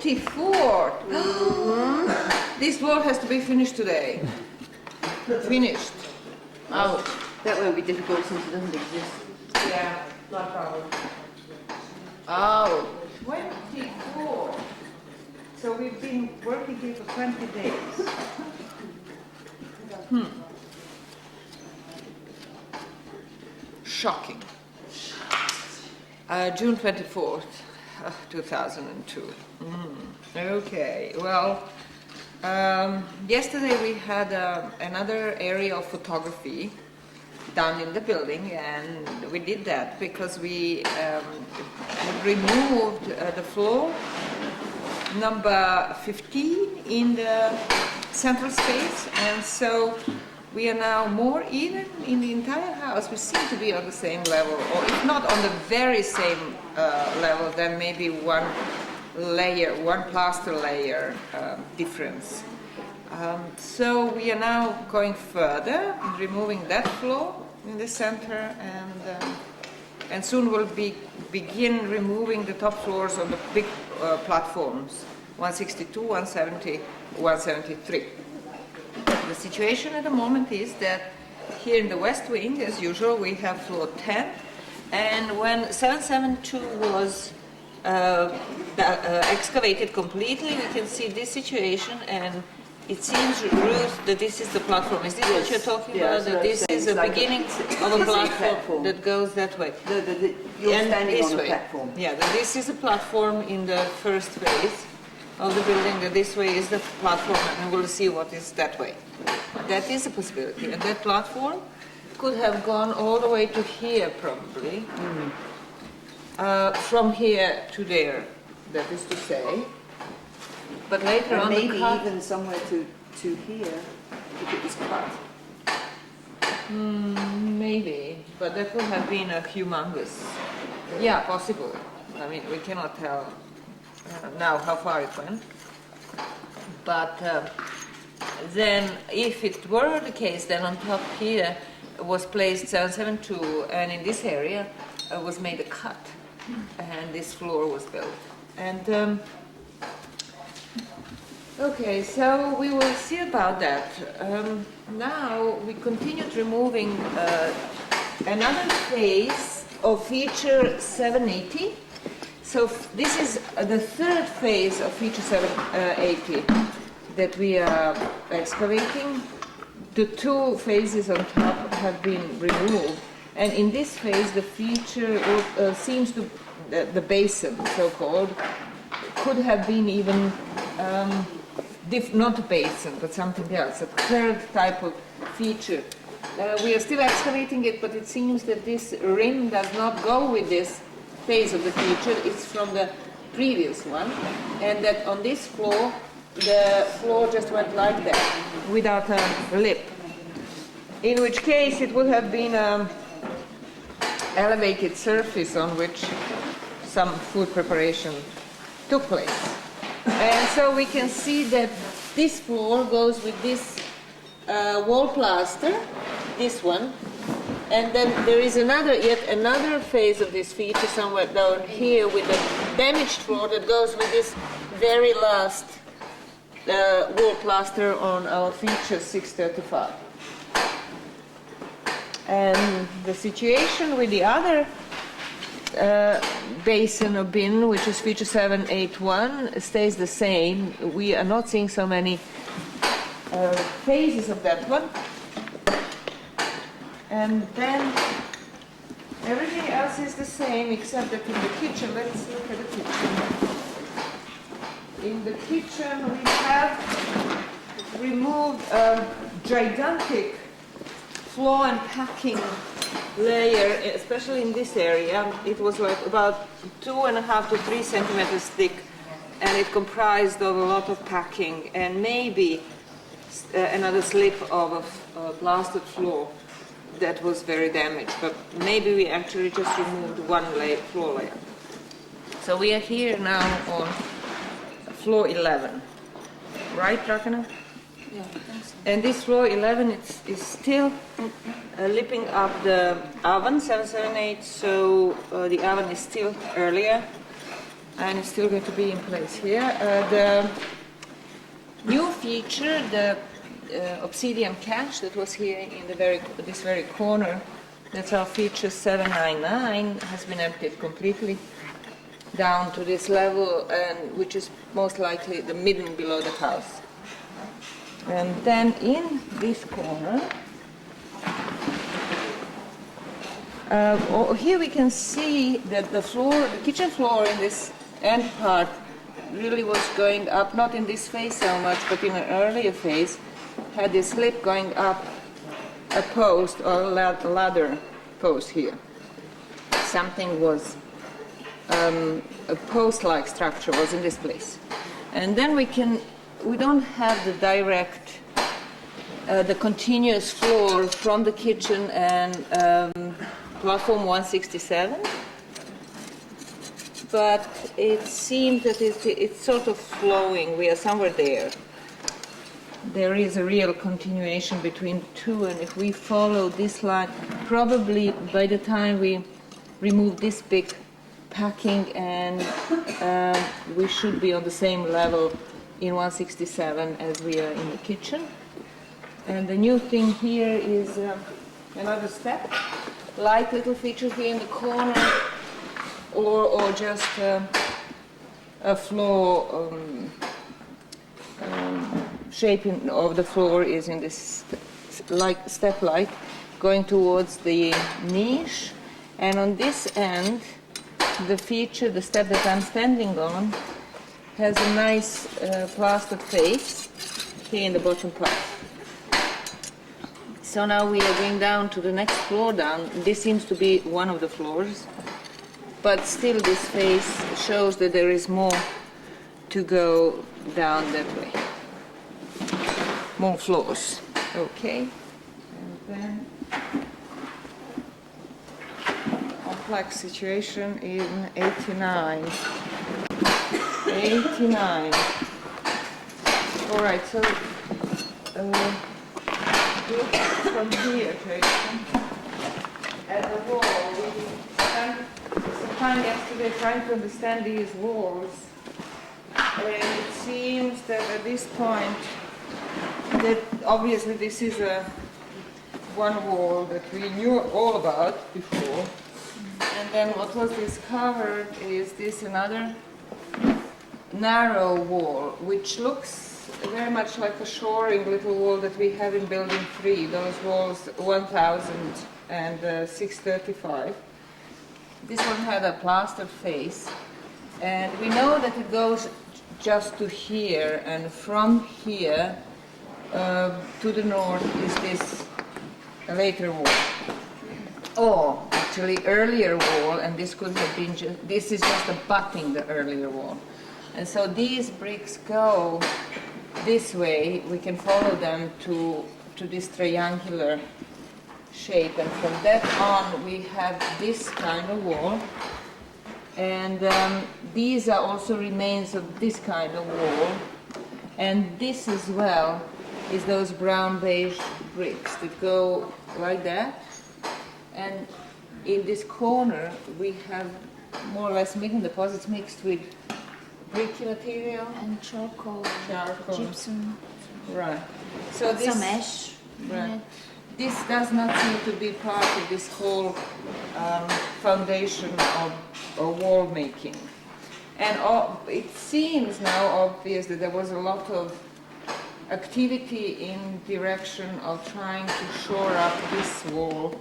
24th! This floor has to be finished today. Finished. Out. That won't be difficult since it doesn't exist. Yeah, no problem. Out. 24. So we've been working here for 20 days. Shocking. June 24th, 2002. Okay, well, yesterday we had another area of photography done in the building, and we did that because we removed the floor number 15 in the central space, and so we are now more even in the entire house. We seem to be on the same level, or if not on the very same level, then maybe one plaster layer difference. So we are now going further, removing that floor in the center, and soon we'll begin removing the top floors on the big platforms, 162, 170, 173. The situation at the moment is that here in the West Wing, as usual, we have floor 10, and when 772 was excavated completely, we can see this situation, and it seems, Ruth, that this is the platform. Is this what you're talking about? That this is the beginning of a platform that goes that way? You're standing on a way. platform. Yeah, this is a platform in the first phase of the building, that this way is the platform, and we'll see what is that way. That is a possibility, and that platform could have gone all the way to here, probably. From here to there, that is to say. But later on, maybe even somewhere to here, if it was cut. Maybe, but that would have been a humongous. Yeah, possible. I mean, we cannot tell now how far it went. But then, if it were the case, then on top here was placed 772, and in this area was made a cut, and this floor was built. And okay, so we will see about that. Now we continued removing another phase of feature 780. So this is the third phase of feature 780 that we are excavating. The two phases on top have been removed, and in this phase the feature seems to, the basin so-called, could have been even not a basin, but something else, a third type of feature. We are still excavating it, but it seems that this rim does not go with this phase of the feature. It's from the previous one, and that on this floor, the floor just went like that, without a lip. In which case, it would have been an elevated surface on which some food preparation took place. And so we can see that this floor goes with this wall plaster, this one, and then there is yet another phase of this feature somewhere down here with the damaged floor that goes with this very last wall plaster on our feature 635. And the situation with the other basin or bin, which is feature 781, stays the same. We are not seeing so many phases of that one. And then everything else is the same, except that in the kitchen, let's look at the kitchen. In the kitchen we have removed a gigantic floor and packing layer, especially in this area. It was like about 2.5 to 3 centimeters thick, and it comprised of a lot of packing and maybe another slip of a plastered floor that was very damaged, but maybe we actually just removed one floor layer. So we are here now on floor 11, right, Rakana? Yeah, I think so. And this floor 11 is still lipping up the oven 778, so the oven is still earlier. and it's still going to be in place here. The new feature, the obsidian cache that was here in this very corner, that's our feature 799, has been emptied completely down to this level, and which is most likely the midden below the house. And then in this corner, here we can see that the kitchen floor in this end part really was going up, not in this phase so much, but in an earlier phase, had this slip going up a post or a ladder post here. Something was, a post-like structure was in this place. And then we don't have the direct, the continuous floor from the kitchen and platform 167, but it seems that it's sort of flowing. We are somewhere there. There is a real continuation between the two, and if we follow this line, probably by the time we remove this big packing, and we should be on the same level in 167 as we are in the kitchen. And the new thing here is another step, light little feature here in the corner, or just a floor shaping of the floor is in this step light going towards the niche, and on this end the feature, the step that I'm standing on, has a nice plastered face here in the bottom part. So now we are going down to the next floor down. This seems to be one of the floors, but still this face shows that there is more to go down that way. More floors. Okay. And then complex situation in 89. 89. All right, so look from here, Jason, at the wall. We spent some time yesterday trying to understand these walls, and it seems that at this point, that obviously this is one wall that we knew all about before, and then what was discovered is this another narrow wall, which looks very much like a shoring little wall that we have in building 3, those walls 1000 and 635. This one had a plaster face, and we know that it goes just to here, and from here to the north is this later wall. Or actually earlier wall, and this could have been this is just abutting the earlier wall. And so these bricks go this way. We can follow them to this triangular shape, and from that on we have this kind of wall, and these are also remains of this kind of wall, and this as well is those brown beige bricks that go like that. And in this corner we have more or less midden deposits mixed with bricky material and charcoal, gypsum, right. So this, some ash. right. This does not seem to be part of this whole foundation of wall making. And it seems now obvious that there was a lot of activity in direction of trying to shore up this wall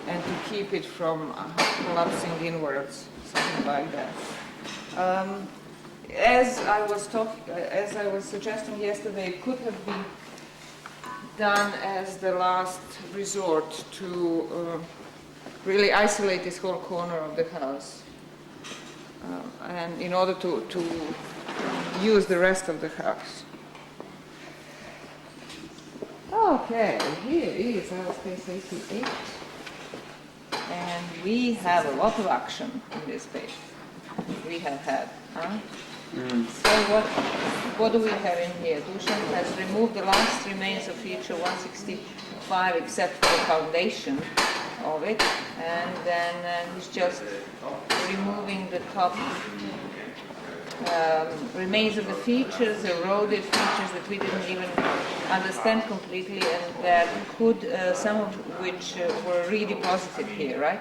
and to keep it from collapsing inwards, something like that. As I was suggesting yesterday, it could have been done as the last resort to really isolate this whole corner of the house, and in order to use the rest of the house. Okay, here is our space 88, and we have a lot of action in this space. We have had, huh? So what do we have in here? Dusan has removed the last remains of feature 165 except for the foundation of it, and then he's just removing the top remains of the features, eroded features that we didn't even understand completely, and that could, some of which were redeposited here, right?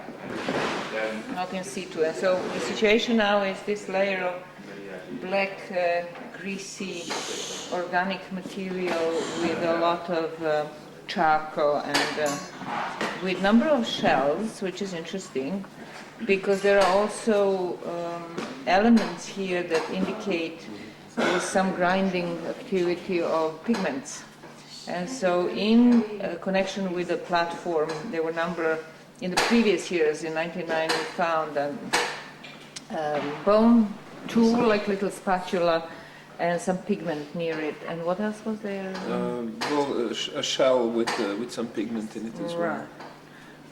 Not in situ. And so the situation now is this layer of black, greasy, organic material with a lot of charcoal and with number of shells, which is interesting, because there are also elements here that indicate some grinding activity of pigments. And so in connection with the platform, there were a number, in the previous years, in 1999 we found a bone tool, like little spatula, and some pigment near it. And what else was there? A shell with some pigment in it as well. Right.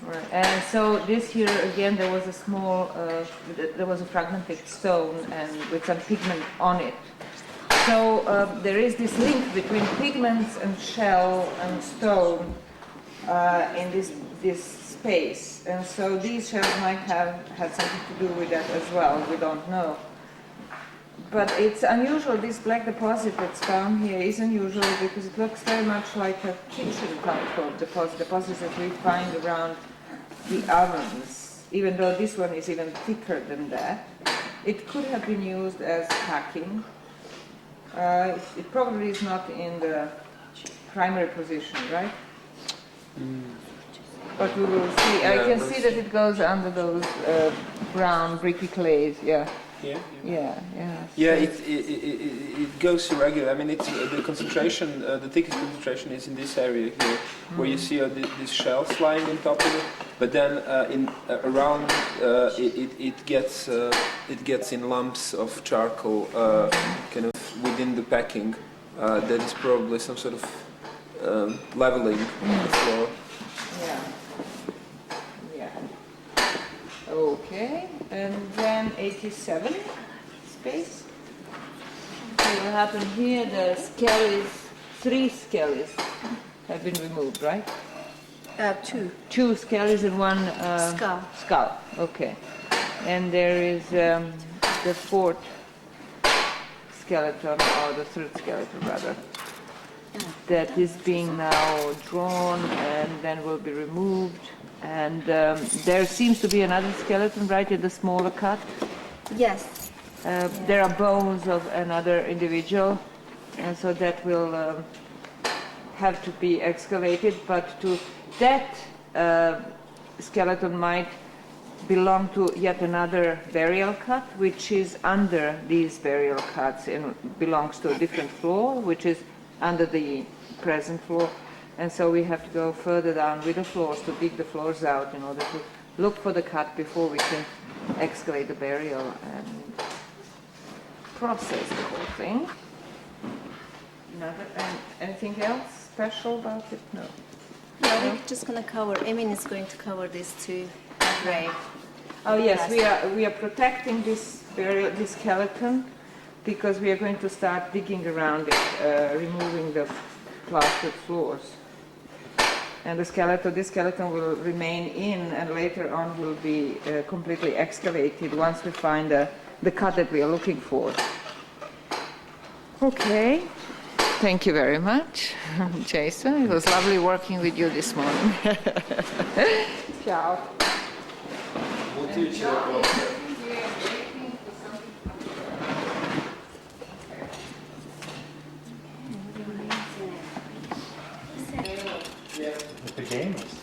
Right. And so this year again there was a small, there was a fragmented stone and with some pigment on it. So there is this link between pigments and shell and stone in this space. And so these shells might have had something to do with that as well. We don't know. But it's unusual. This black deposit that's found here is unusual because it looks very much like a kitchen type of deposits that we find around the ovens, even though this one is even thicker than that. It could have been used as packing. It probably is not in the primary position, right? But we will see. Yeah, I can see that it goes under those brown bricky clays, yeah. Yeah. Yeah. It goes irregular. I mean, it's the concentration, the thickest concentration is in this area here, where you see these shells lying on top of it. But then around it gets in lumps of charcoal, kind of within the packing. That is probably some sort of leveling of the floor. Yeah. Okay, and then 87 space. So what happened here? The skellies, 3 skellies have been removed, right? 2. 2 skellies and 1 Skull. Okay, and there is the 4th skeleton, or the 3rd skeleton rather, that is being now drawn and then will be removed. And there seems to be another skeleton right in the smaller cut. Yes. There are bones of another individual, and so that will have to be excavated. But to that skeleton might belong to yet another burial cut, which is under these burial cuts and belongs to a different floor, which is under the present floor. And so we have to go further down with the floors to dig the floors out in order to look for the cut before we can excavate the burial and process the whole thing. Anything else special about it? No. No, we're just going to cover, Emin is going to cover this too. Grave. Oh yes, we are protecting this burial, this skeleton, because we are going to start digging around it, removing the plastered floors. And this skeleton will remain in, and later on will be completely excavated once we find the cut that we are looking for. Okay, thank you very much, Jason. It was lovely working with you this morning. Ciao. The pajamas.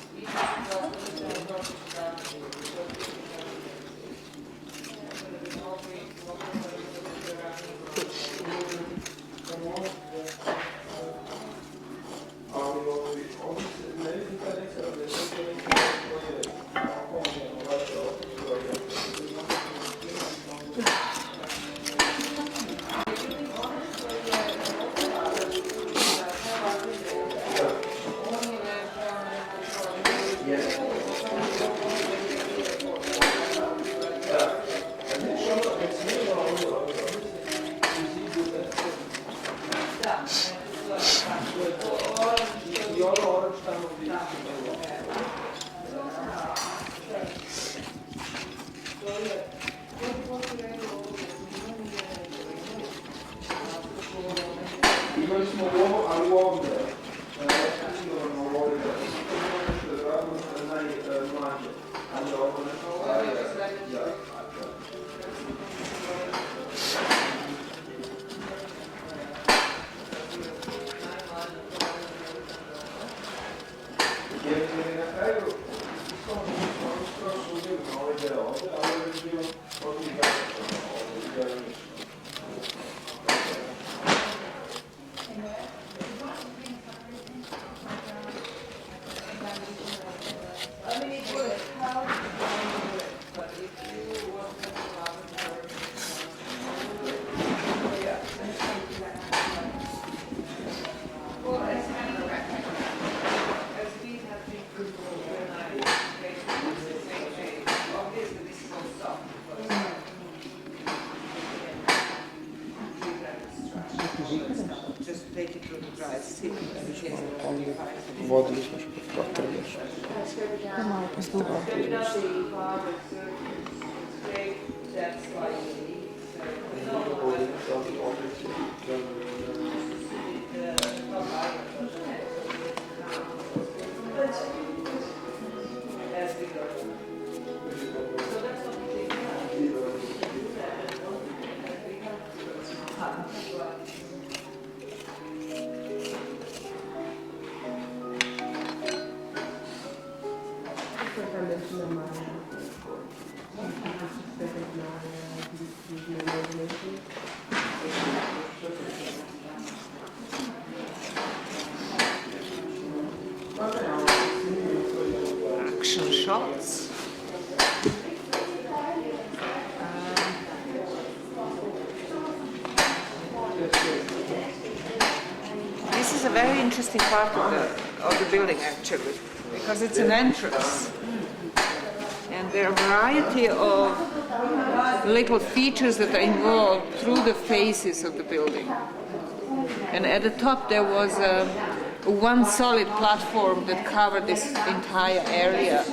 Imali smo ovo, ali ovdje. Najmlađe. Ali ovo ne. Just take it to the dry stick. Vodu uzmeš pa protrlješ. Malo postupa. Action shots. This is a very interesting part of the building actually, because it's an entrance. And there are a variety of little features that are involved through the faces of the building. And at the top there was one solid platform that covered this entire area.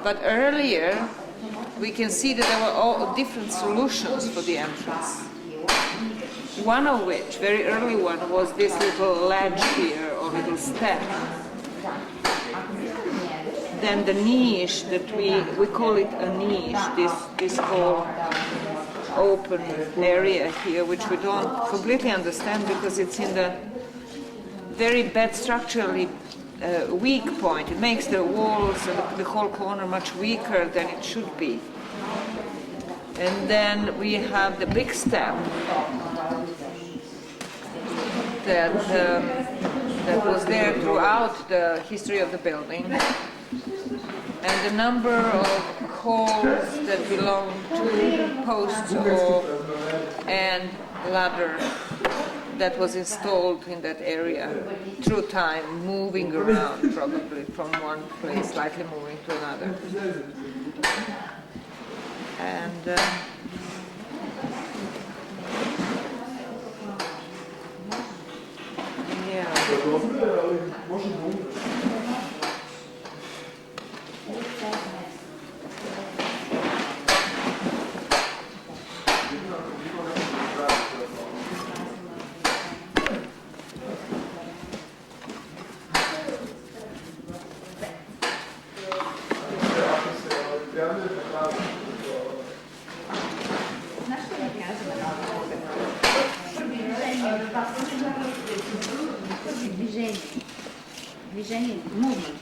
But earlier we can see that there were all different solutions for the entrance. One of which, very early one, was this little ledge here, or little step. Then the niche that we call it a niche, this whole open area here, which we don't completely understand because it's in the very bad structurally weak point. It makes the walls and the whole corner much weaker than it should be. And then we have the big step that was there throughout the history of the building. And the number of holes that belong to posts and ladder that was installed in that area through time, moving around probably from one place, slightly moving to another. And yeah. Движение, movement.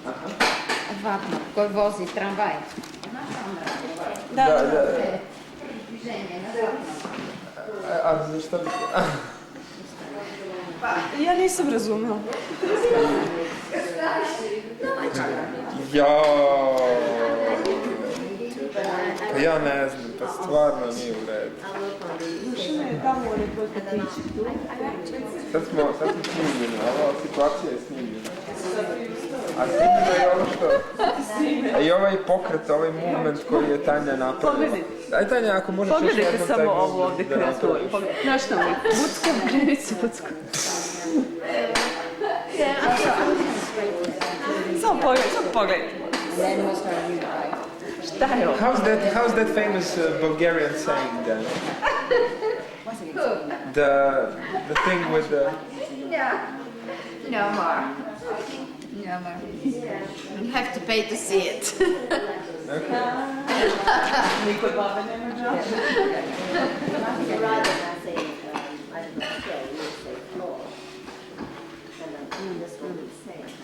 Вапно, кой вози трамвай. Da. Движение на вапно. A zašto bi... Ja nisam razumela. Pa ja ne znam, pa stvarno nije u redu. Sad smo snimljeni, ova situacija je snimljena. A snimljeno je ovo što... A i ovaj pokret, ovaj movement koji je Tanja napravila. Daj Tanja, ako možeš još Pogledajte jednom taj samo ovo movement ovdje da kreaturu. napraviš. Znaš šta mi? Bucka, ženicu bucka. Samo pogledaj. Šta je ovo? How's that famous Bulgarian saying then? The thing with the... No more. No more. You have to pay to see it.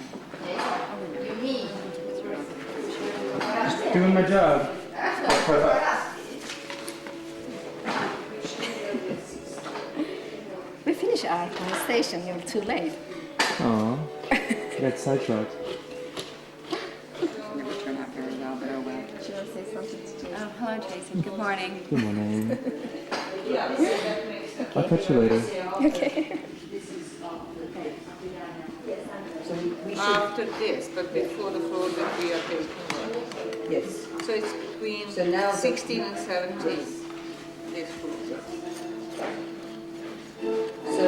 You mean? Doing my job. We finished our conversation. You're too late. Aw, got sidetracked. Never turned out very well, but oh well. Do you want to say something to Jason? Hello, Jason. Good morning. Good morning. I'll catch you later. Okay. So we should, After this, but before the floor that we are taking on. yes. So it's between So now the- 16 and 17, this floor. So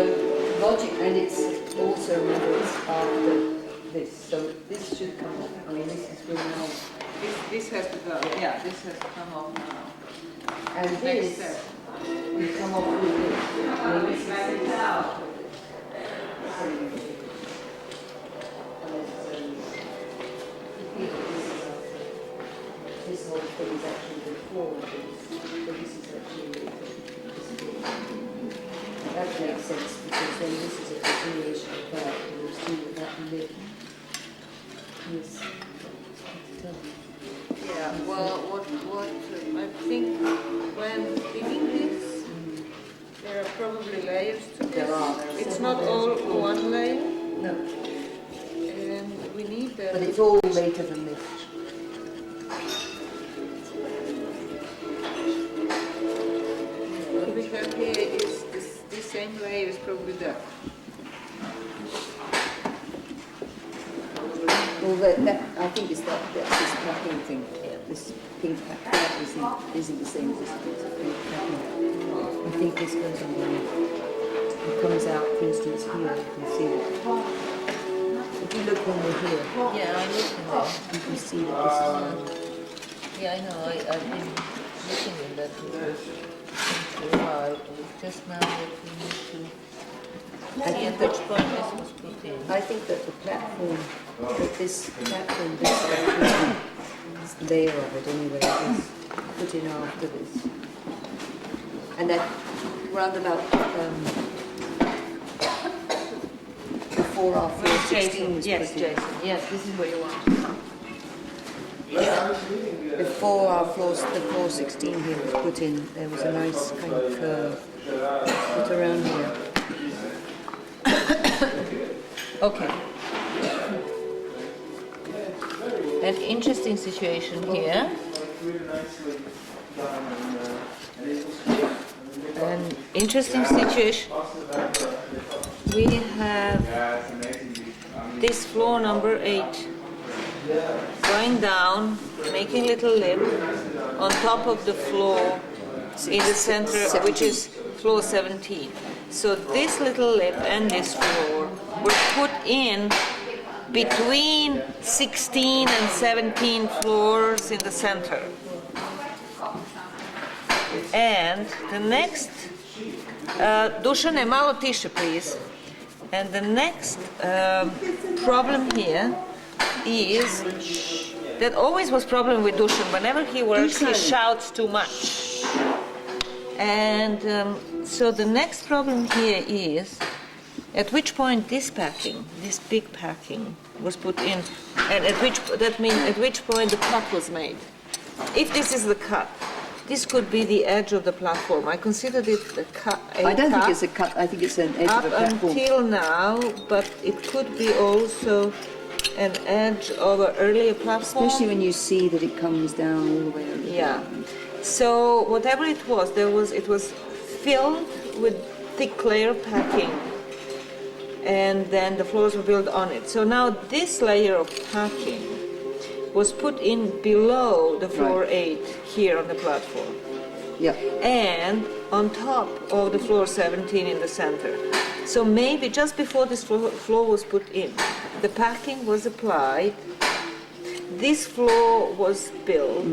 logic, and it's also remember it's after this. So this should come off. I mean, this is where now. This has to go, yeah, this has to come off now. And Next this step. will come off with this. I mean, this is this whole thing is actually before this, but this is actually that makes sense because then this is a continuation of that, and you see that that lip is. Yeah, well, what I think when digging this, there are probably layers to this. There are It's several not all layers. one layer, No, and we need but that. it's all later than this. What we have here is this same layer is probably there. Well, that I think is that's this packing thing. This pink pack that isn't the same as this pink packing. I think this goes on the it comes out, for instance, here. You can see it. If you look when we're here, Yeah, I look in there. you can see that this is. Yeah, I know. I've been looking in that for a while. Just now that we need to see at which point this was put in. I think that the platform, this layer of it anyway, is put in after this. And that round about before our floor 16 was Yes, put in. Jason. Yes, this is where you want to come. Before our floors, the floor 16 here was put in, there was a nice kind of curve put around here. Okay. An interesting situation here. An interesting situation. We have this floor number 8 going down, making a little lip on top of the floor in the center, which is floor 17. So this little lip and this floor were put in between 16 and 17 floors in the center. And the next, Dušane, malo tiše, please. And the next problem here is that always was problem with Dušan. Whenever he works, he shouts too much. And so the next problem here is at which point this packing, this big packing, was put in, and at which point the cut was made. If this is the cut, this could be the edge of the platform. I considered it a cut. I don't think it's a cut, I think it's an edge up of a platform. until now, but it could be also an edge of an earlier platform. Especially when you see that it comes down all the way over. Yeah. So whatever it was filled with thick layer packing, and then the floors were built on it. So now this layer of packing was put in below the floor 8 here on the platform, Yeah. and on top of the floor 17 in the center. So maybe just before this floor was put in, the packing was applied, this floor was built,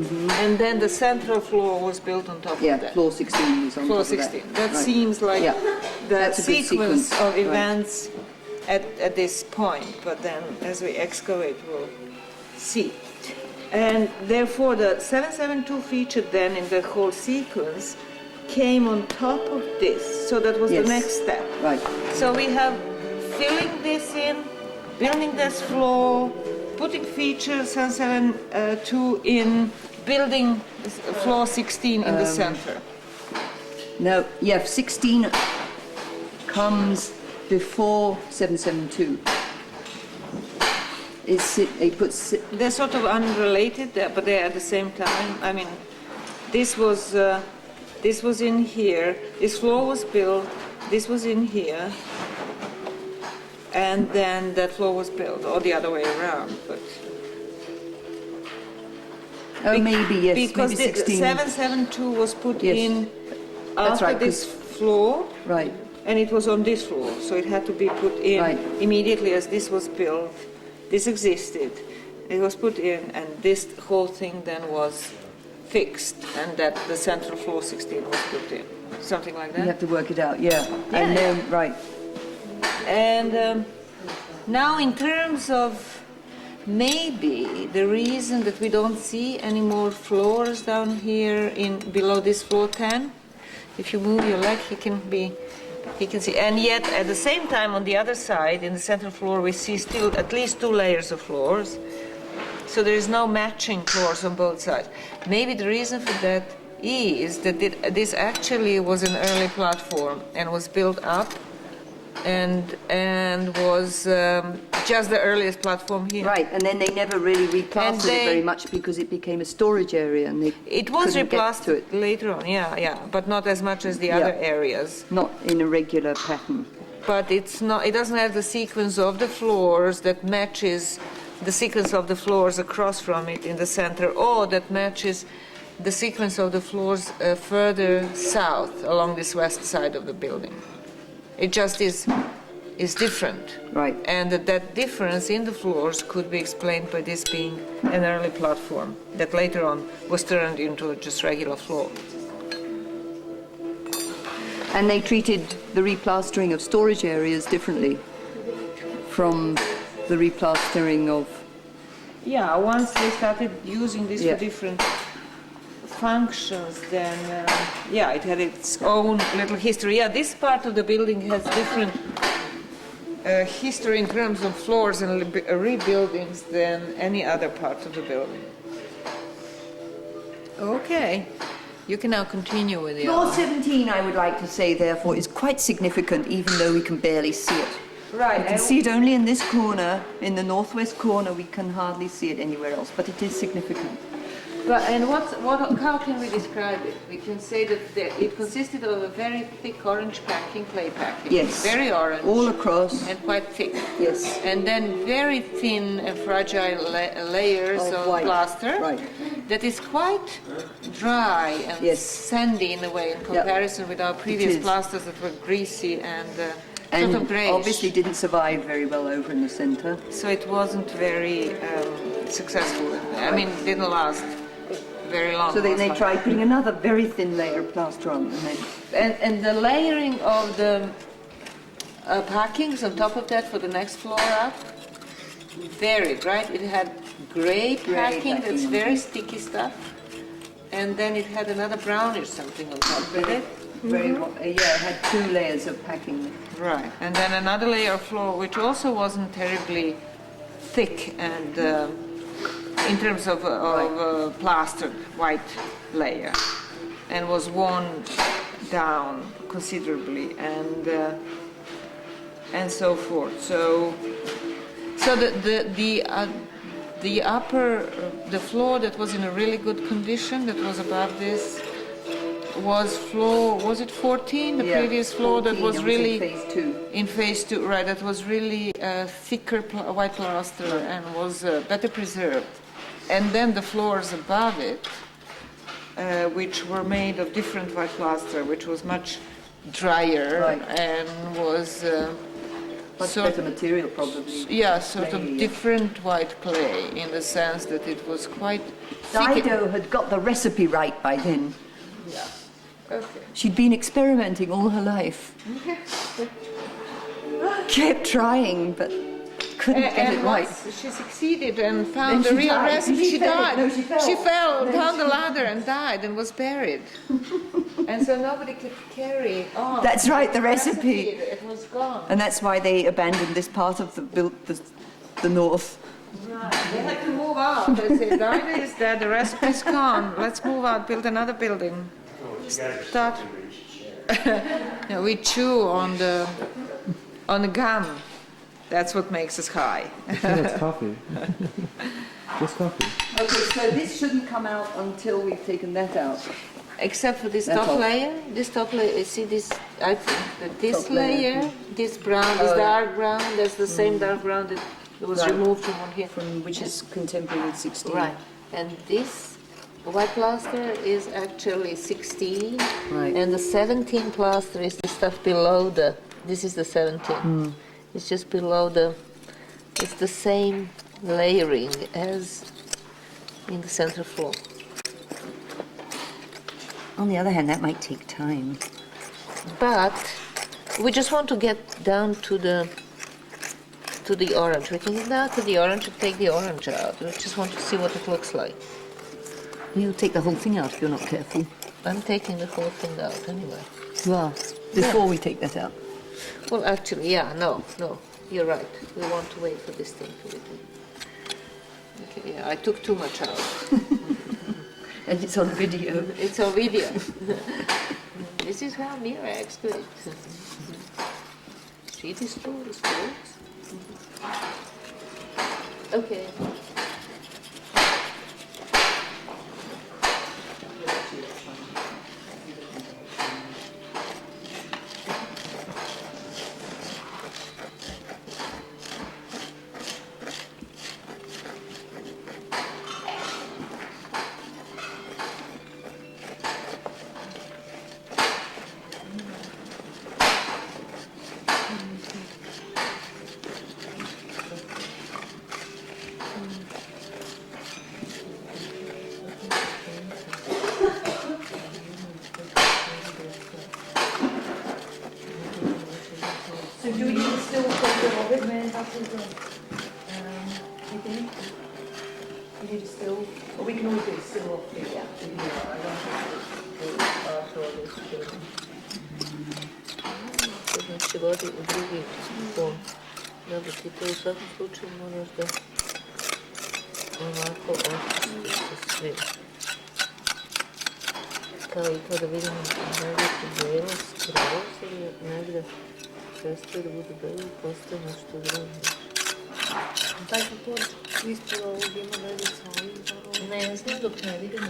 and then the central floor was built on top Yeah, of that. floor 16 is on Floor top of that. 16. That Right. seems like Yeah. the That's a good sequence sequence. of Right. events at this point, but then as we excavate, we'll see. And therefore, the 772 feature then in the whole sequence came on top of this. So that was Yes. the next step. Right. So we have filling this in, building this floor, putting feature 772 in, building floor 16 in the center. No, yeah, 16 comes before 772. He puts They're sort of unrelated, but they're at the same time. I mean, this was in here. This floor was built. This was in here, and then that floor was built, or the other way around. But maybe yes, because maybe 16. 772 was put Yes. in That's after right, this floor, Right. and it was on this floor, so it had to be put in Right. immediately as this was built. This existed. It was put in, and this whole thing then was fixed, and that the central floor 16 was put in. Something like You that. have to work it out, yeah. And Yeah. then, right. And now in terms of maybe the reason that we don't see any more floors down here in below this floor 10, if you move your leg, he can see. And yet at the same time on the other side, in the central floor, we see still at least 2 layers of floors. So there is no matching floors on both sides. Maybe the reason for that is that this actually was an early platform and was built up and was just the earliest platform here. Right, and then they never really replastered it very much because it became a storage area and they It was couldn't get to replastered it. later on, yeah, but not as much as the other areas. Not in a regular pattern. But it's not. It doesn't have the sequence of the floors that matches the sequence of the floors across from it in the center, or that matches the sequence of the floors further south along this west side of the building. It just is different. Right. And that difference in the floors could be explained by this being an early platform that later on was turned into just regular floor. And they treated the replastering of storage areas differently from the replastering of... Yeah, once they started using this Yeah. for different functions, then it had its own little history. Yeah, this part of the building has different history in terms of floors and rebuildings than any other part of the building. Okay, you can now continue with the Floor 17, I would like to say, therefore, is quite significant, even though we can barely see it. Right. We can see it only in this corner, in the northwest corner. We can hardly see it anywhere else, but it is significant. How can we describe it? We can say that it consisted of a very thick orange packing, clay packing. Yes. Very orange. All across. And quite thick. Yes. And then very thin and fragile layers of white. plaster. Right. That is quite dry and Yes. sandy in a way in comparison with our previous is. plasters that were greasy and sort of grayish. Obviously didn't survive very well over in the center. So it wasn't very successful. I mean, it didn't last very long. So then they also. tried putting another very thin layer of plaster on, and then And the layering of the packings on top of that for the next floor up varied, right? It had gray packing that's packing. very sticky stuff, and then it had another brownish something on top of it. it had 2 layers of packing. Right, and then another layer of floor which also wasn't terribly thick and in terms of plastered white layer, and was worn down considerably and so forth. So the floor that was in a really good condition, that was above this, was it 14? The previous floor that 14, was it was really in phase 2. in phase 2, right? That was really thicker white plaster and was better preserved. And then the floors above it, which were made of different white plaster, which was much drier Right. and was Much better material, probably. sort of Clay, yeah. different white clay in the sense that it was quite thick. Dido had got the recipe right by then. Okay. She'd been experimenting all her life. kept trying, but couldn't get it right. once she succeeded and found Then the she real died. recipe. She fell. died. No, she fell. She fell down the ladder and died and was buried. And so nobody could carry on. That's right, the recipe. It was gone. And that's why they abandoned this part of the north. Right. They had to move out. They said, the idea is that the recipe's gone. Let's move out, build another building. Start. Yeah, we chew on the gum. That's what makes us high. I think that's coffee. Just coffee. Okay, so this shouldn't come out until we've taken that out. Except for this That's top all. layer. This top layer, you see this, I think that this Top layer. layer, this brown, this dark brown, that's the same dark brown that was Right. removed from one here. From which is contemporary with 16. Right. And this white plaster is actually 16. Right. And the 17 plaster is the stuff below the, this is the 17. It's just below the, it's the same layering as in the center floor. On the other hand, that might take time. But we just want to get down to the orange. We can get down to the orange and take the orange out. We just want to see what it looks like. You'll take the whole thing out if you're not careful. I'm taking the whole thing out anyway. Well, before we take that out. Well, actually, yeah, no, you're right. We want to wait for this thing to be done. Okay, yeah, I took too much out. And it's on video. It's on video. This is how Mira expert. She destroys things. Okay. So do we need to still put the orbit man up to the beginning? We need to still, or we can always do it still off the, yeah. Znači vodi u drugi fon. Dobro, ti to u svakom slučaju moraš da ovako očistiš sa svim. Kao i to da vidimo negdje tu belo skroz ili negdje prestaje da bude belo i postaje nešto drugo. Taj to ispod ovog ima veze sa ovim. Ne znam dok ne vidimo.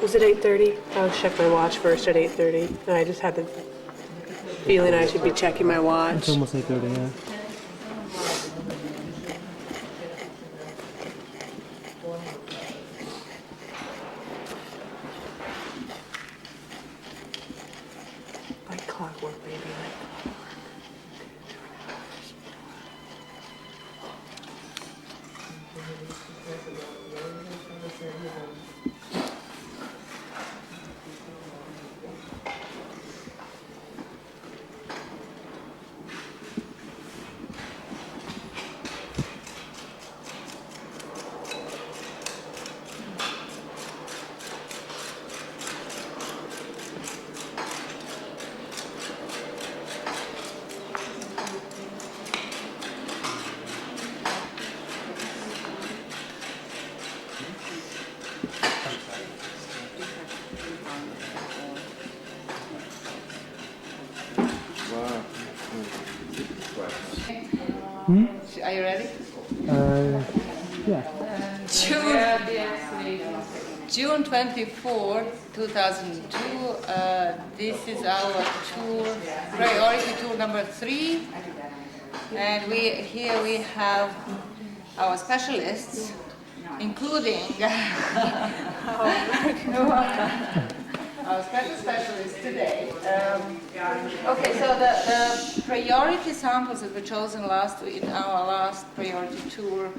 Was it 8:30? I was check my watch first at 8:30. And I just had the feeling I should be checking my watch. It's almost 8:30, yeah. Like clockwork, baby. Like clockwork. Are you ready? Yeah. June 24, 2002. This is our tour, priority tour number 3. And here we have our specialists, including our specialist today. Okay, so the priority samples that were chosen in our last priority tour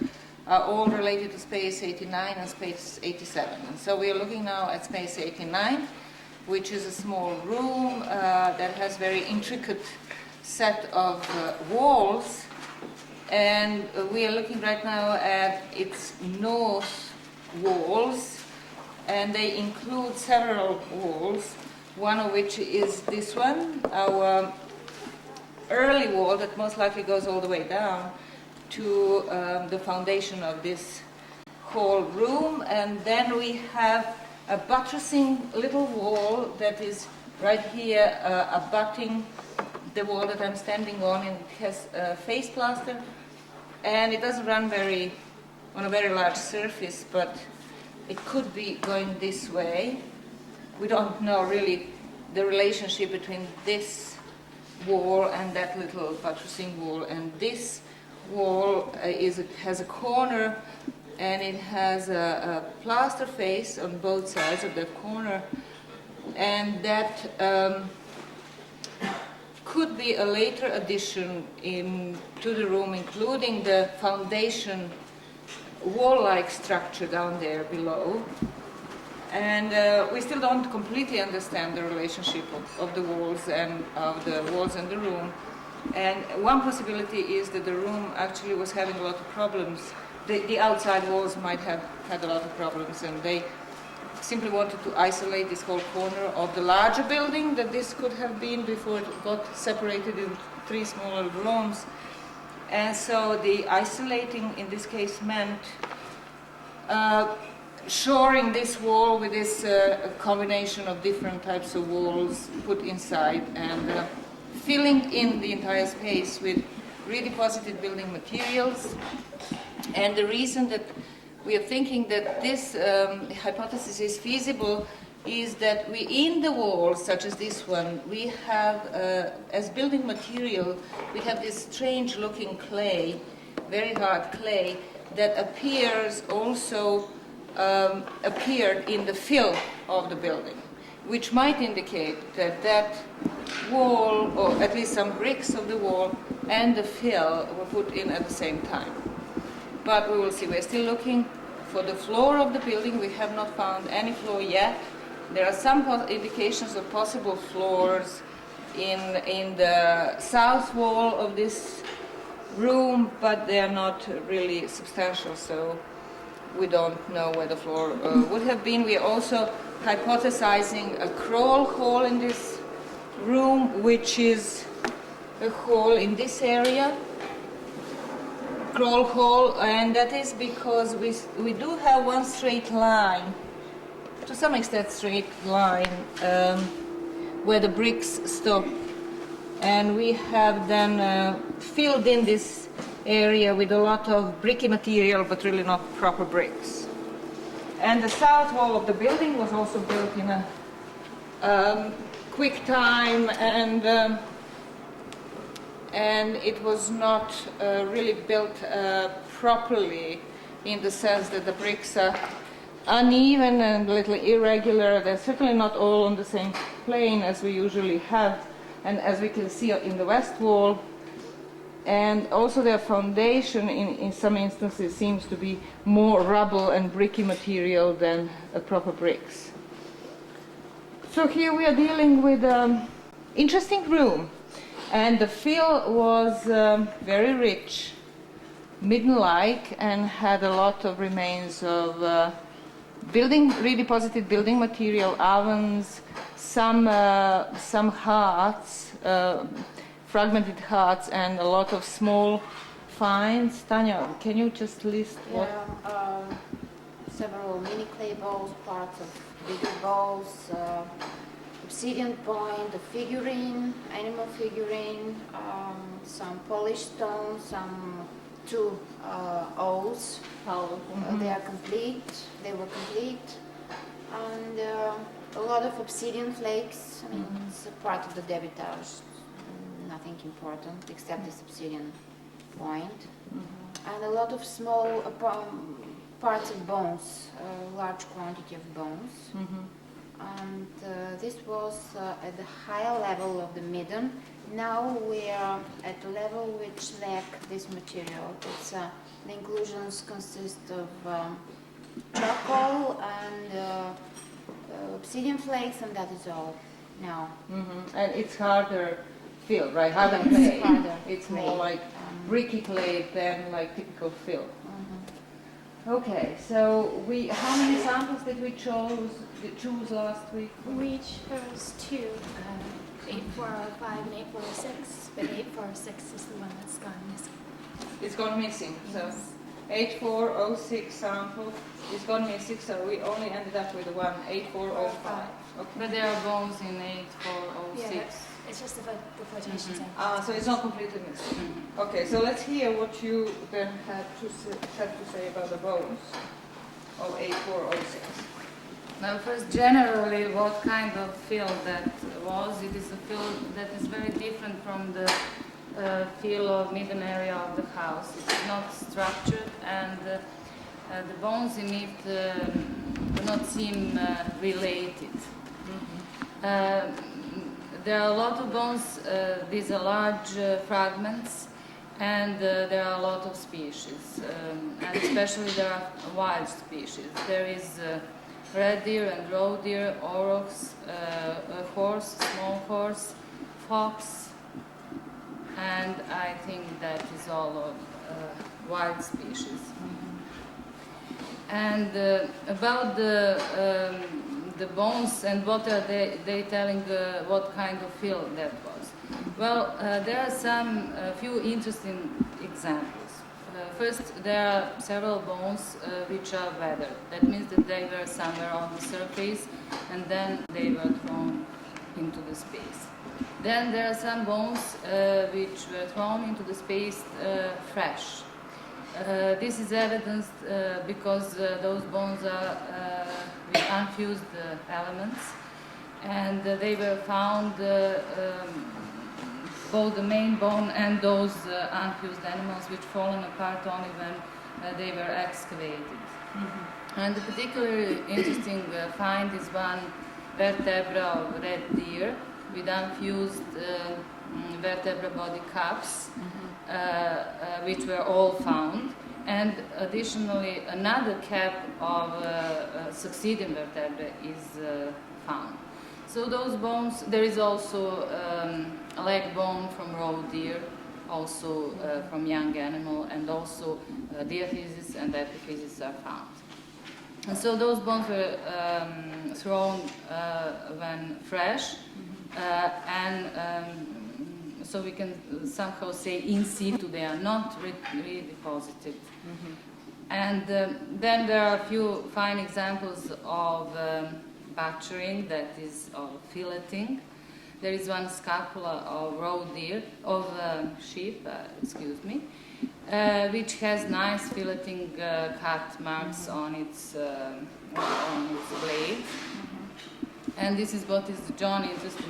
are all related to space 89 and space 87. And so we are looking now at space 89, which is a small room that has very intricate set of walls. And we are looking right now at its north walls, and they include several walls, one of which is this one, our early wall that most likely goes all the way down to the foundation of this whole room. And then we have a buttressing little wall that is right here abutting the wall that I'm standing on, and it has face plaster, and it doesn't run on a very large surface, but it could be going this way. We don't know really the relationship between this wall and that little buttressing wall. And this wall has a corner, and it has a plaster face on both sides of that corner, and that could be a later addition to the room, including the foundation wall-like structure down there below. And we still don't completely understand the relationship of the walls and the room. And one possibility is that the room actually was having a lot of problems. The outside walls might have had a lot of problems, and they simply wanted to isolate this whole corner of the larger building that this could have been before it got separated into 3 smaller rooms. And so the isolating in this case meant shoring this wall with this combination of different types of walls put inside, and filling in the entire space with redeposited building materials. And the reason that we are thinking that this hypothesis is feasible is that in the walls, such as this one, we have, as building material, we have this strange looking clay, very hard clay, that appeared in the fill of the building, which might indicate that wall, or at least some bricks of the wall, and the fill were put in at the same time. But we will see. We're still looking for the floor of the building. We have not found any floor yet. There are some indications of possible floors in the south wall of this room, but they are not really substantial, so we don't know where the floor would have been. We are also hypothesizing a crawl hole in this room, which is a hole in this area. Crawl hole, and that is because we do have one straight line, to some extent straight line, where the bricks stop, and we have then filled in this area with a lot of bricky material, but really not proper bricks. And the south wall of the building was also built in a quick time, and it was not really built properly, in the sense that the bricks are uneven and a little irregular. They're certainly not all on the same plane as we usually have, and as we can see in the west wall. And also their foundation in some instances seems to be more rubble and bricky material than proper bricks. So here we are dealing with an interesting room. And the fill was very rich, midden-like, and had a lot of remains of redeposited building material, ovens, some hearts, fragmented hearts, and a lot of small finds. Tanya, can you just list what? Several mini clay bowls, parts of bigger bowls, obsidian point, a figurine, animal figurine, some polished stone, some two O's. They are complete. They were complete, and a lot of obsidian flakes. I mean, it's a part of the debitage. Nothing important except this obsidian point, and a lot of small parts of bones, a large quantity of bones. And this was at the higher level of the midden. Now we are at a level which lack this material. It's, the inclusions consist of charcoal and obsidian flakes, and that is all now. And it's harder fill, right? Harder Yes, clay. harder It's clay. more like bricky clay than like typical fill. Okay, so how many samples did we choose last week? We chose two, 8405 and 8406, but 8406 is the one that's gone missing. It's gone missing, so 8406 sample is gone missing, so we only ended up with the one 8405. Okay. But there are bones in 8406. It's just the flotations. So it's not completely missing. Okay, so let's hear what you then had to say about the bones of 8406. Now, first, generally, what kind of fill that was? It is a fill that is very different from the fill of midden area of the house. It's not structured, and the bones in it do not seem related. There are a lot of bones. These are large fragments, and there are a lot of species, and especially there are wild species. There is red deer and roe deer, aurochs, a horse, small horse, fox, and I think that is all of wild species. And about the bones and what are they telling what kind of fill that was. Well, there are some few interesting examples. First, there are several bones which are weathered. That means that they were somewhere on the surface and then they were thrown into the space. Then there are some bones which were thrown into the space fresh. This is evidenced because those bones are with unfused elements, and they were found, both the main bone and those unfused animals, which fallen apart only when they were excavated. And the particularly interesting find is one vertebra of red deer with unfused vertebra body caps, which were all found, and additionally another cap of succeeding vertebrae is found. So those bones, there is also a leg bone from roe deer, also from young animal, and also diaphysis and epiphysis are found. And so those bones were thrown when fresh, and so we can somehow say in situ, they are not redeposited. And then there are a few fine examples of butchering, that is of filleting. There is one scapula of roe deer, of sheep, which has nice filleting cut marks on its blade. And this is what is John interested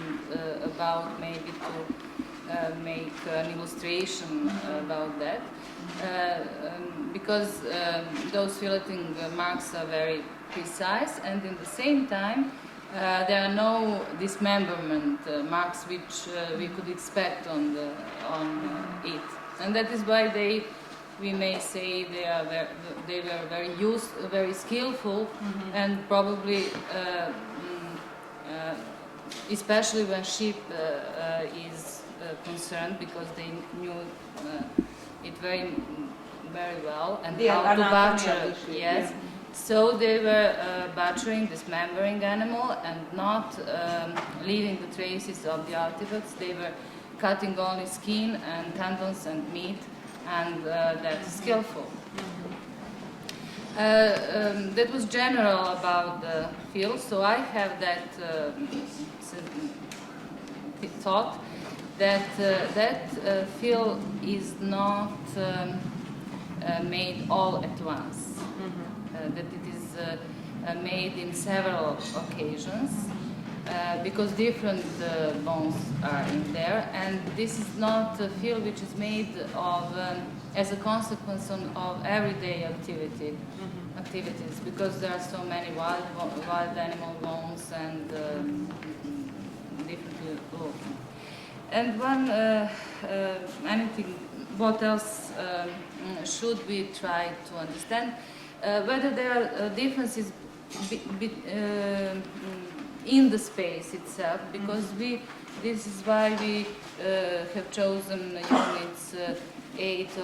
about, maybe to make an illustration about that, because those filleting marks are very precise, and in the same time there are no dismemberment marks which we could expect on it, and that is why we may say they were very skillful, and probably especially when sheep is concerned, because they knew it very well and how to butcher. Yes. So they were butchering, dismembering animal, and not leaving the traces of the artifacts. They were cutting only skin and tendons and meat, and that is skillful. That was general about the field, so I have that thought that that field is not made all at once, that it is made in several occasions. Because different bones are in there, and this is not a field which is made of as a consequence of everyday activities, because there are so many wild animal bones and differently looking. And one anything, what else should we try to understand? Whether there are differences in the space itself, because this is why we have chosen units 6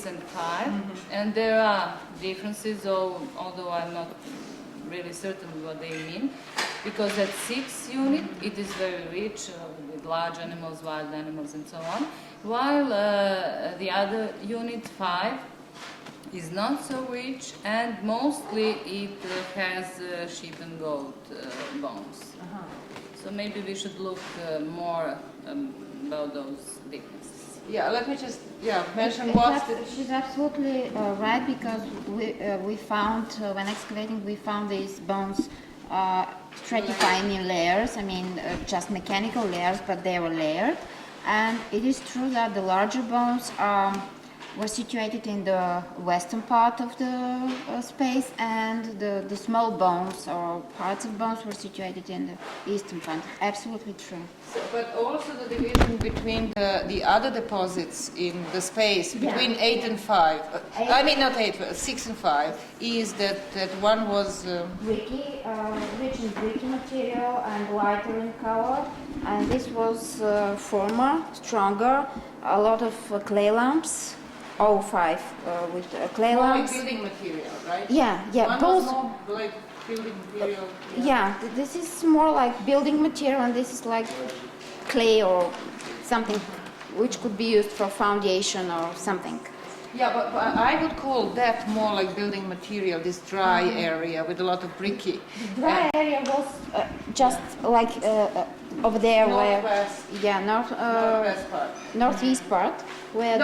and 5, and there are differences, although I'm not really certain what they mean, because at 6 unit it is very rich with large animals, wild animals and so on, while the other unit 5 is not so rich, and mostly it has sheep and goat bones. So maybe we should look more about those differences. Yeah, let me just mention what. She's absolutely right, because we found when excavating, we found these bones stratifying in layers. I mean, just mechanical layers, but they were layered. And it is true that the larger bones were situated in the western part of the space, and the small bones or parts of bones were situated in the eastern part. Absolutely true. So, but also the division between the other deposits in the space between 8 and 5. I mean not 8, 6 and 5 is that one was Bricky, rich in bricky material and lighter in color, and this was firmer, stronger, a lot of clay lumps. 05 with clay more like lumps. building material, right? Yeah, One both. was more like building material. This is more like building material, and this is like clay or something which could be used for foundation or something. Yeah, but I would call that more like building material, this dry area with a lot of bricky. The dry area was just like over there Northwest. Northwest part. northeast part, where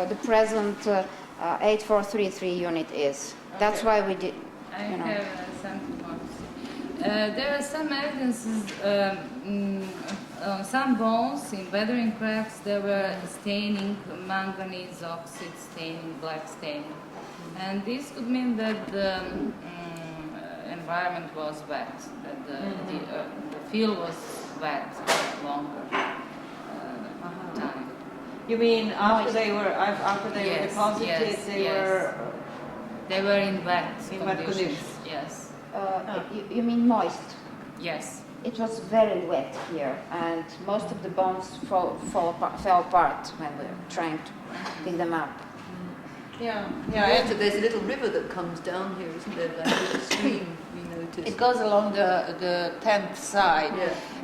the present 8433 unit is. That's why we did. I have something more to say. There are some evidences, some bones in weathering cracks, there were staining, manganese oxide staining, black staining. And this could mean that the environment was wet, that the field was wet for longer time. You mean after they were deposited, yes. They were in wet conditions. Yes. You mean moist? Yes. It was very wet here, and most of the bones fell apart when we were trying to pick them up. And there's a little river that comes down here, isn't there? Like a little stream, we noticed. It goes along the 10th side,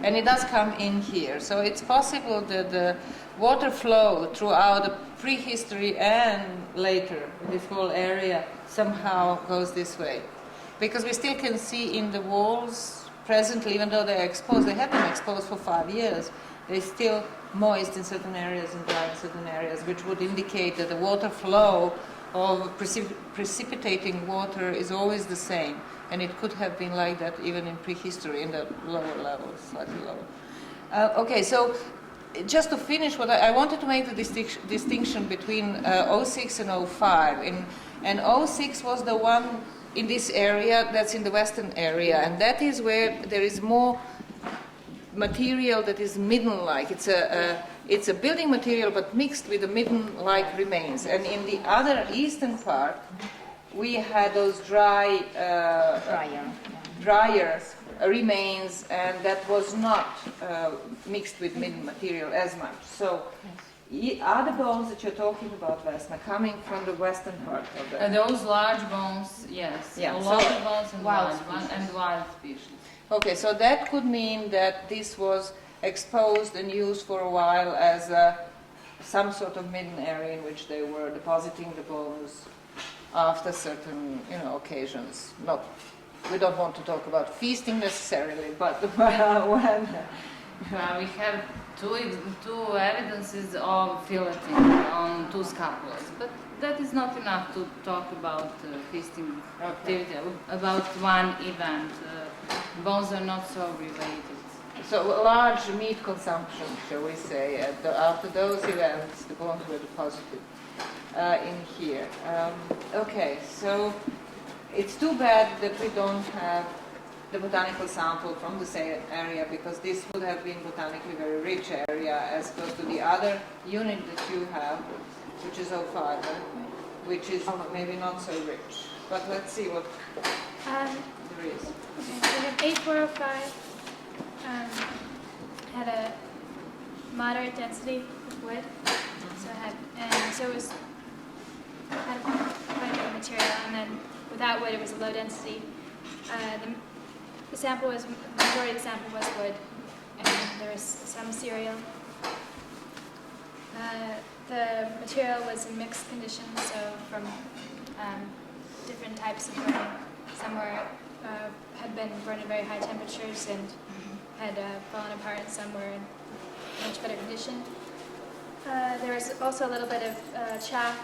and it does come in here. So it's possible that the water flow throughout the prehistory and later, this whole area somehow goes this way. Because we still can see in the walls presently, even though they're exposed, they have been exposed for 5 years, they're still moist in certain areas and dry in certain areas, which would indicate that the water flow of precipitating water is always the same. And it could have been like that even in prehistory, in the lower levels, slightly lower. Okay, so just to finish, what I wanted to make the distinction between 06 and 05. And 06 was the one in this area that's in the western area, and that is where there is more material that is midden-like. It's a building material but mixed with the midden-like remains. And in the other eastern part, we had those drier remains, and that was not mixed with midden material as much. So are the bones that you're talking about, Vesna, coming from the western part of the... Those large bones, yes. Yeah, large bones and wild species. Okay, so that could mean that this was exposed and used for a while as a some sort of midden area in which they were depositing the bones after certain, occasions. We don't want to talk about feasting necessarily, but when we have two evidences of filleting on two scapulas, but that is not enough to talk about feasting activity, about one event. Bones are not so related. So large meat consumption, shall we say, after those events, the bones were deposited in here. Okay, so it's too bad that we don't have the botanical sample from the same area, because this would have been botanically very rich area as opposed to the other unit that you have, which is 05, which is maybe not so rich. But let's see what there is. Okay, so we have 8405. Had a moderate density of wood, so it was had quite a bit of material, and then without wood it was a low density. The sample was, the majority of the sample was wood, and there was some cereal. The material was in mixed conditions, so from different types of burning. Some had been burned at very high temperatures and had fallen apart, and some were in much better condition. There was also a little bit of chaff,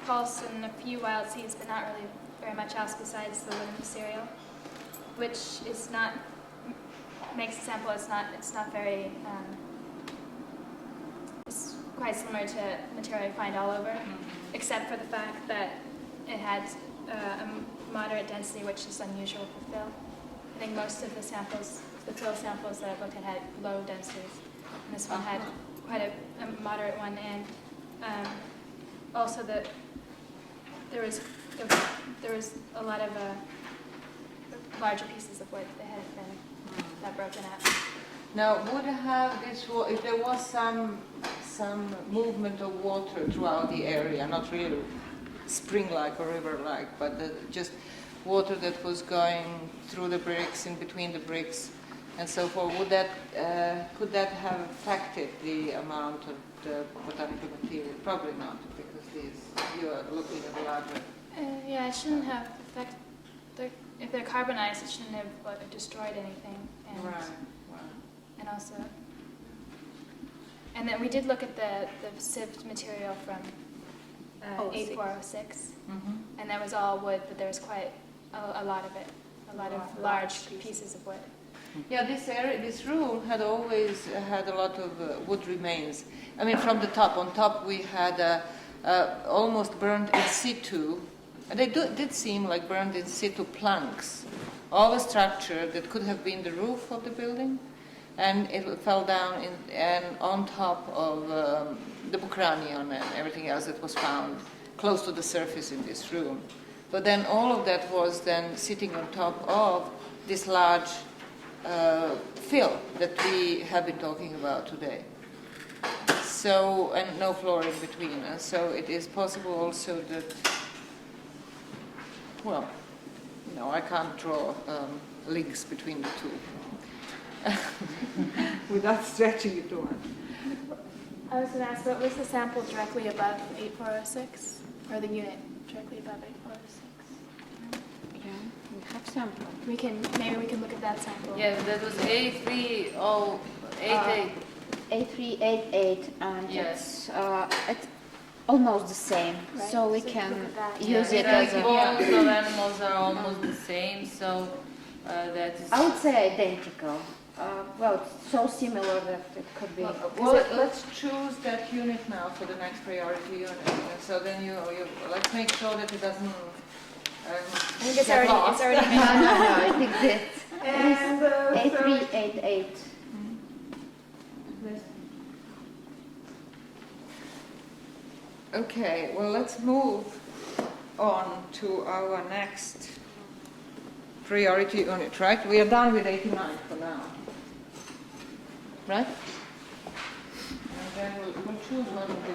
pulse, and a few wild seeds, but not really very much else besides the wood and the cereal, which is not, makes the sample, it's not very, it's quite similar to material you find all over, except for the fact that it had a moderate density, which is unusual for fill. I think most of the samples, the fill samples that I've looked at, had low densities, and this one had quite a moderate one, and also there was a lot of larger pieces of wood that hadn't been broken up. Now, would have this, if there was some movement of water throughout the area, not really spring-like or river-like, but just water that was going through the bricks, in between the bricks, and so forth, could that have affected the amount of the botanical material? Probably not, because you are looking at a larger. Yeah, it shouldn't have affected. If they're carbonized, it shouldn't have destroyed anything. And, right. And also, and then we did look at the sieved material from 8406, and that was all wood, but there was quite a lot of it, a lot of large pieces of wood. Yeah, this room had always had a lot of wood remains. I mean, from the top. On top, we had almost burned in situ. They did seem like burned in situ planks of a structure that could have been the roof of the building, and it fell down and on top of the bucranion and everything else that was found close to the surface in this room. But then all of that was then sitting on top of this large fill that we have been talking about today. So, and no floor in between. So it is possible also that, well, no, I can't draw links between the two without stretching it too much. I was going to ask, what was the sample directly above 8406, or the unit directly above 8406? Yeah, we have some. Maybe we can look at that sample. Yeah, that was A3088. A388, and Yes. it's almost the same, Right. so we So can look at that. use it The as a. bones of animals are almost the same, so that is. I would say identical. Well, it's so similar that it could be. Well, let's choose that unit now for the next priority unit. And so then you let's make sure that it doesn't. I think it's already No, I think that it is A388. Okay, well, let's move on to our next priority unit, right? We are done with 89 for now. Right? And then we'll choose one of the...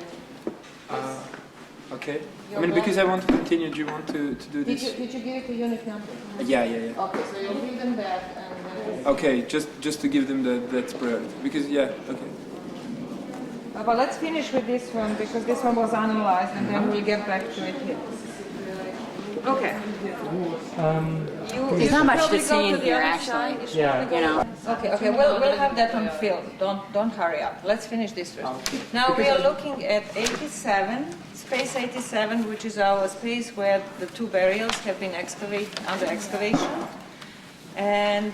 Okay. I mean, because I want to continue, do you want to do this? Did you give it the unit number? Yeah. Okay, so you'll give them that and then... Okay, just to give them that priority. Because, yeah, okay. But let's finish with this one because this one was analyzed and then we'll get back to it here. Okay. There's not much to probably see go in to the here, other actually. side. You should Yeah. probably go You know. to the- Okay, we'll have that on film. Don't hurry up. Let's finish this first. Now we are looking at 87, space 87, which is our space where the two burials have been under excavation. And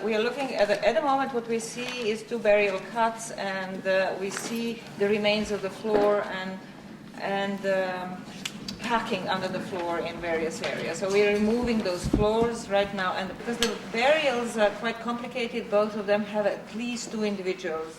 we are looking at the moment what we see is two burial cuts, and we see the remains of the floor and packing under the floor in various areas. So we're removing those floors right now, and because the burials are quite complicated, both of them have at least two individuals